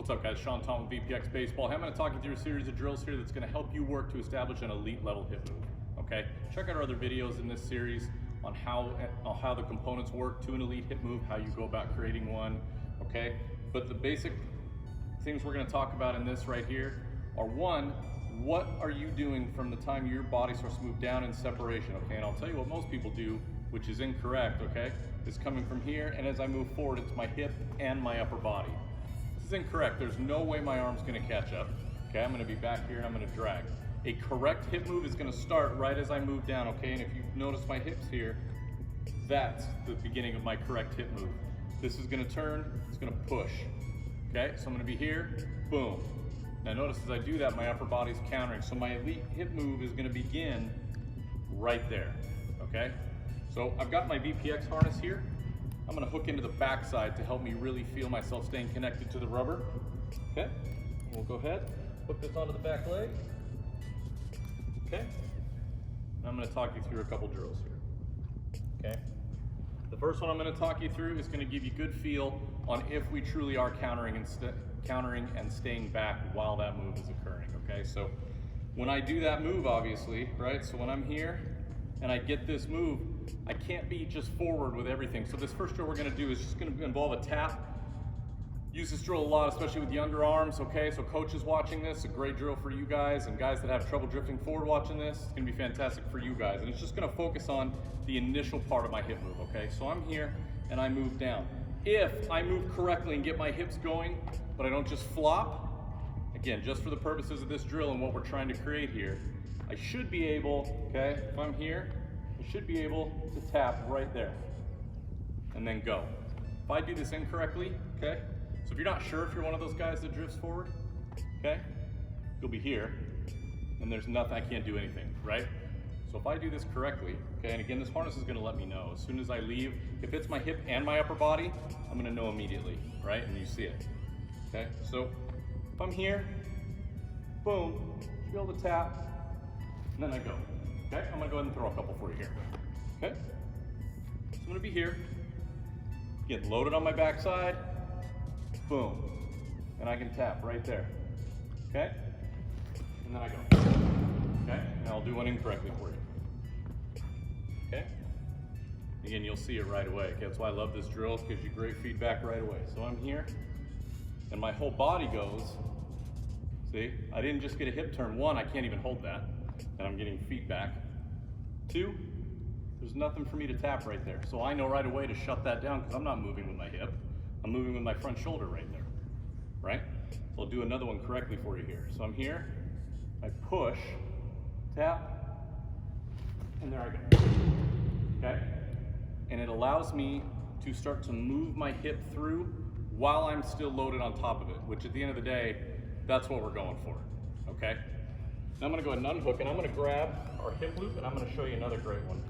What's up guys, Sean Tom with VPX Baseball. I'm going to talk you through a series of drills here that's going to help you work to establish an elite level hip move. Okay, check out our other videos in this series on how the components work to an elite hip move, how you go about creating one. Okay, but the basic things we're going to talk about in this right here are: one, what are you doing from the time your body starts to move down in separation? Okay, and I'll tell you what most people do, which is incorrect. Okay, is coming from here, and as I move forward, it's my hip and my upper body. This is incorrect. There's no way my arm's going to catch up. Okay, I'm going to be back here and I'm going to drag. A correct hip move is going to start right as I move down. Okay, and if you notice my hips here, that's the beginning of my correct hip move. This is going to turn, it's going to push. Okay, so I'm going to be here, boom. Now notice as I do that, my upper body's countering. So my elite hip move is going to begin right there. Okay, so I've got my VPX harness here. I'm going to hook into the backside to help me really feel myself staying connected to the rubber. Okay, we'll go ahead, hook this onto the back leg. Okay, and I'm going to talk you through a couple drills here. Okay, the first one I'm going to talk you through is going to give you good feel on if we truly are countering and staying back while that move is occurring. Okay, so when I do that move, obviously, right, so when I'm here and I get this move, I can't be just forward with everything. So this first drill we're going to do is just going to involve a tap. Use this drill a lot, especially with younger arms. Okay, so coaches watching this, a great drill for you guys, and guys that have trouble drifting forward watching this, it's going to be fantastic for you guys. And it's just going to focus on the initial part of my hip move. Okay, so I'm here and I move down. If I move correctly and get my hips going, but I don't just flop, again, just for the purposes of this drill and what we're trying to create here, I should be able, okay, if I'm here, I should be able to tap right there and then go. If I do this incorrectly, okay, so if you're not sure if you're one of those guys that drifts forward, okay, you'll be here and there's nothing, I can't do anything, right? So if I do this correctly, okay, and again, this harness is going to let me know as soon as I leave, if it's my hip and my upper body, I'm going to know immediately, right? And you see it, okay? So if I'm here, boom, should be able to tap, and then I go. Okay, I'm going to go ahead and throw a couple for you here. Okay, so I'm going to be here, get loaded on my backside, boom, and I can tap right there. Okay, and then I go. Okay, and I'll do one incorrectly for you. Okay, again, you'll see it right away. Okay, that's why I love this drill. It gives you great feedback right away. So I'm here, and my whole body goes. See, I didn't just get a hip turn. One, I can't even hold that, and I'm getting feedback. Two, there's nothing for me to tap right there. So I know right away to shut that down because I'm not moving with my hip. I'm moving with my front shoulder right there, right? So I'll do another one correctly for you here. So I'm here, I push, tap, and there I go, okay? And it allows me to start to move my hip through while I'm still loaded on top of it, which at the end of the day, that's what we're going for, okay? Now I'm going to go ahead and unhook, and I'm going to grab our hip loop, and I'm going to show you another great one.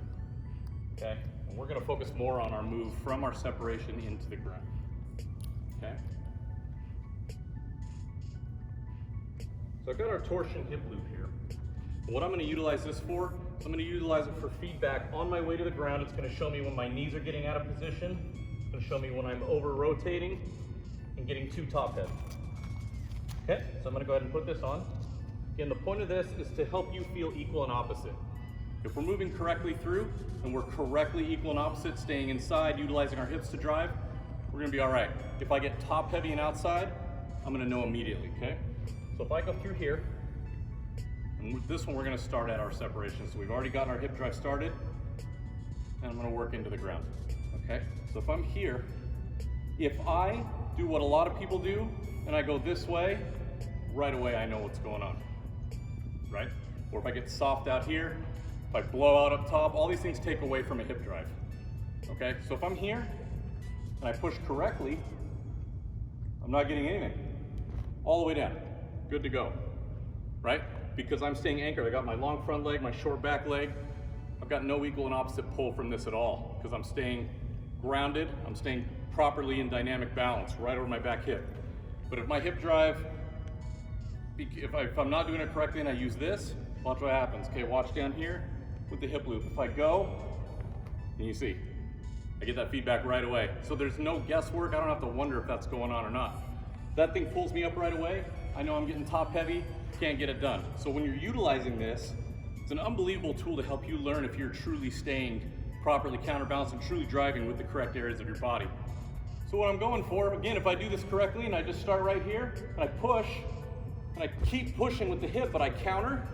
Okay, and we're going to focus more on our move from our separation into the ground. Okay. So I've got our torsion hip loop here. And what I'm going to utilize this for is I'm going to utilize it for feedback on my way to the ground. It's going to show me when my knees are getting out of position. It's going to show me when I'm over rotating and getting too top heavy. Okay, so I'm going to go ahead and put this on. Again, the point of this is to help you feel equal and opposite. If we're moving correctly through and we're correctly equal and opposite, staying inside, utilizing our hips to drive, we're going to be all right. If I get top heavy and outside, I'm going to know immediately, okay? So if I go through here, and with this one we're going to start at our separation. So we've already gotten our hip drive started, and I'm going to work into the ground, okay? So if I'm here, if I do what a lot of people do, and I go this way, right away I know what's going on. Right? Or if I get soft out here, if I blow out up top, all these things take away from a hip drive. Okay, so if I'm here and I push correctly, I'm not getting anything. All the way down, good to go, right? Because I'm staying anchored. I got my long front leg, my short back leg. I've got no equal and opposite pull from this at all because I'm staying grounded, I'm staying properly in dynamic balance right over my back hip. But if my hip drive, if I'm not doing it correctly and I use this, watch what happens. Okay, watch down here with the hip loop. If I go, and you see, I get that feedback right away. So there's no guesswork. I don't have to wonder if that's going on or not. That thing pulls me up right away. I know I'm getting top heavy, can't get it done. So when you're utilizing this, it's an unbelievable tool to help you learn if you're truly staying properly counterbalanced and truly driving with the correct areas of your body. So what I'm going for, again, if I do this correctly and I just start right here, and I push, and I keep pushing with the hip, but I counter,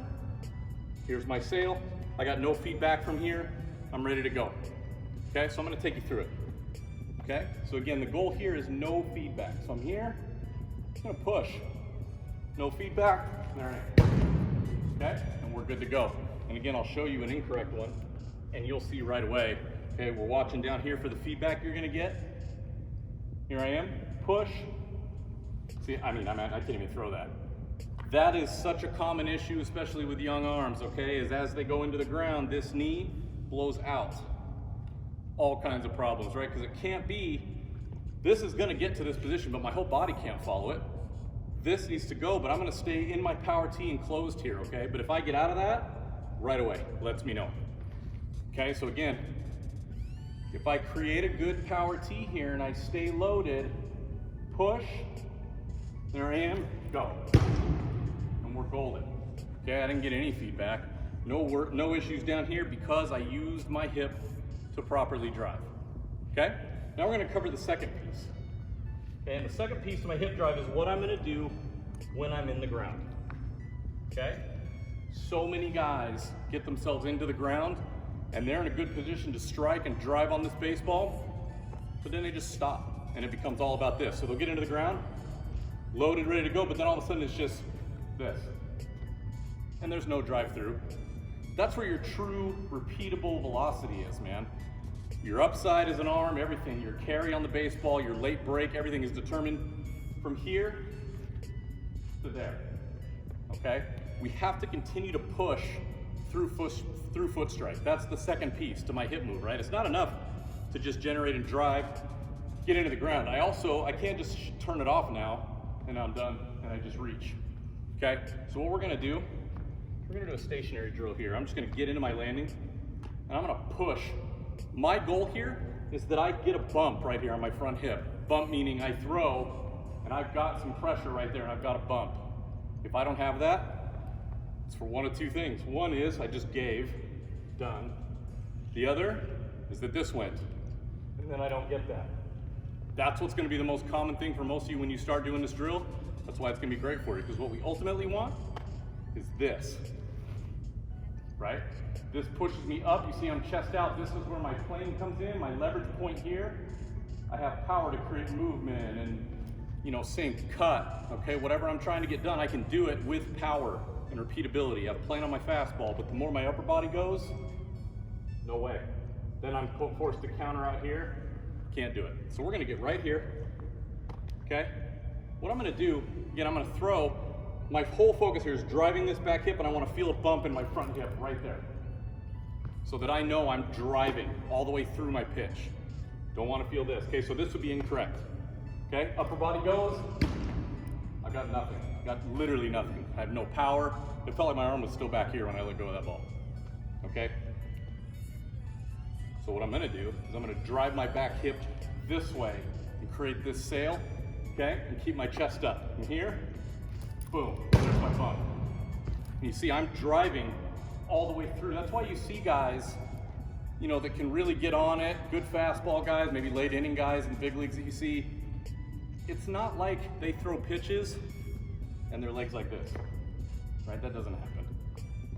here's my sail. I got no feedback from here. I'm ready to go. Okay, so I'm gonna take you through it. Okay, so again, the goal here is no feedback. So I'm here, I'm gonna push. No feedback, there I am. Okay, and we're good to go. And again, I'll show you an incorrect one, and you'll see right away. Okay, we're watching down here for the feedback you're gonna get. Here I am, push. See, I can't even throw that. That is such a common issue, especially with young arms, okay, is as they go into the ground, this knee blows out. All kinds of problems, right? Because it can't be, this is gonna get to this position, but my whole body can't follow it. This needs to go, but I'm gonna stay in my power T and closed here, okay? But if I get out of that, right away, lets me know. Okay, so again, if I create a good power T here and I stay loaded, push, there I am, go. And we're golden. Okay, I didn't get any feedback. No issues down here because I used my hip to properly drive. Okay, now we're gonna cover the second piece. Okay, and the second piece of my hip drive is what I'm gonna do when I'm in the ground. Okay, so many guys get themselves into the ground and they're in a good position to strike and drive on this baseball, but then they just stop and it becomes all about this. So they'll get into the ground, loaded, ready to go, but then all of a sudden it's just this. And there's no drive through. That's where your true repeatable velocity is, man. Your upside is an arm, everything, your carry on the baseball, your late break, everything is determined from here to there, okay? We have to continue to push through foot strike. That's the second piece to my hip move, right? It's not enough to just generate and drive, get into the ground. I can't just turn it off now and I'm done and I just reach, okay? So what we're gonna do, we're gonna do a stationary drill here. I'm just gonna get into my landing and I'm gonna push. My goal here is that I get a bump right here on my front hip. Bump meaning I throw and I've got some pressure right there and I've got a bump. If I don't have that, it's for one of two things. One is I just gave, done. The other is that this went, and then I don't get that. That's what's gonna be the most common thing for most of you when you start doing this drill. That's why it's gonna be great for you, because what we ultimately want is this, right? This pushes me up. You see I'm chest out. This is where my plane comes in, my leverage point here. I have power to create movement and, sink, cut, okay? Whatever I'm trying to get done, I can do it with power and repeatability. I'm playing on my fastball, but the more my upper body goes, no way. Then I'm forced to counter out here. Can't do it. So we're gonna get right here, okay? What I'm gonna do, again, I'm gonna throw. My whole focus here is driving this back hip and I wanna feel a bump in my front hip right there, so that I know I'm driving all the way through my pitch. Don't want to feel this. Okay, so this would be incorrect. Okay, upper body goes, I got nothing. Got literally nothing. I have no power. It felt like my arm was still back here when I let go of that ball. Okay? So what I'm gonna do is I'm gonna drive my back hip this way and create this sail, okay? And keep my chest up. From here, boom, there's my bump. And you see I'm driving all the way through. That's why you see guys, that can really get on it, good fastball guys, maybe late inning guys in big leagues that you see. It's not like they throw pitches and their legs like this, right? That doesn't happen.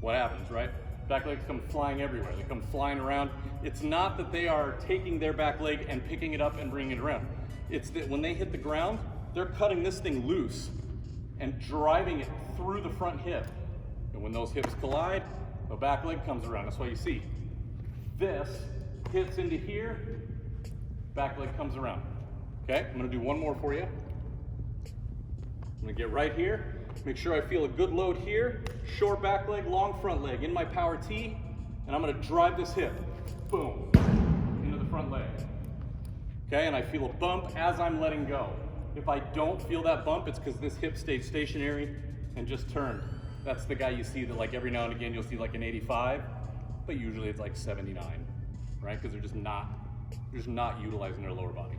What happens, right? Back legs come flying everywhere. They come flying around. It's not that they are taking their back leg and picking it up and bringing it around. It's that when they hit the ground, they're cutting this thing loose and driving it through the front hip. And when those hips collide, the back leg comes around. That's why you see this hits into here, back leg comes around. Okay, I'm gonna do one more for you. I'm gonna get right here, make sure I feel a good load here, short back leg, long front leg, in my power T, and I'm gonna drive this hip, boom, into the front leg. Okay, and I feel a bump as I'm letting go. If I don't feel that bump, it's because this hip stayed stationary and just turned. That's the guy you see that like every now and again you'll see like an 85, but usually it's like 79, right? Because they're just not utilizing their lower body.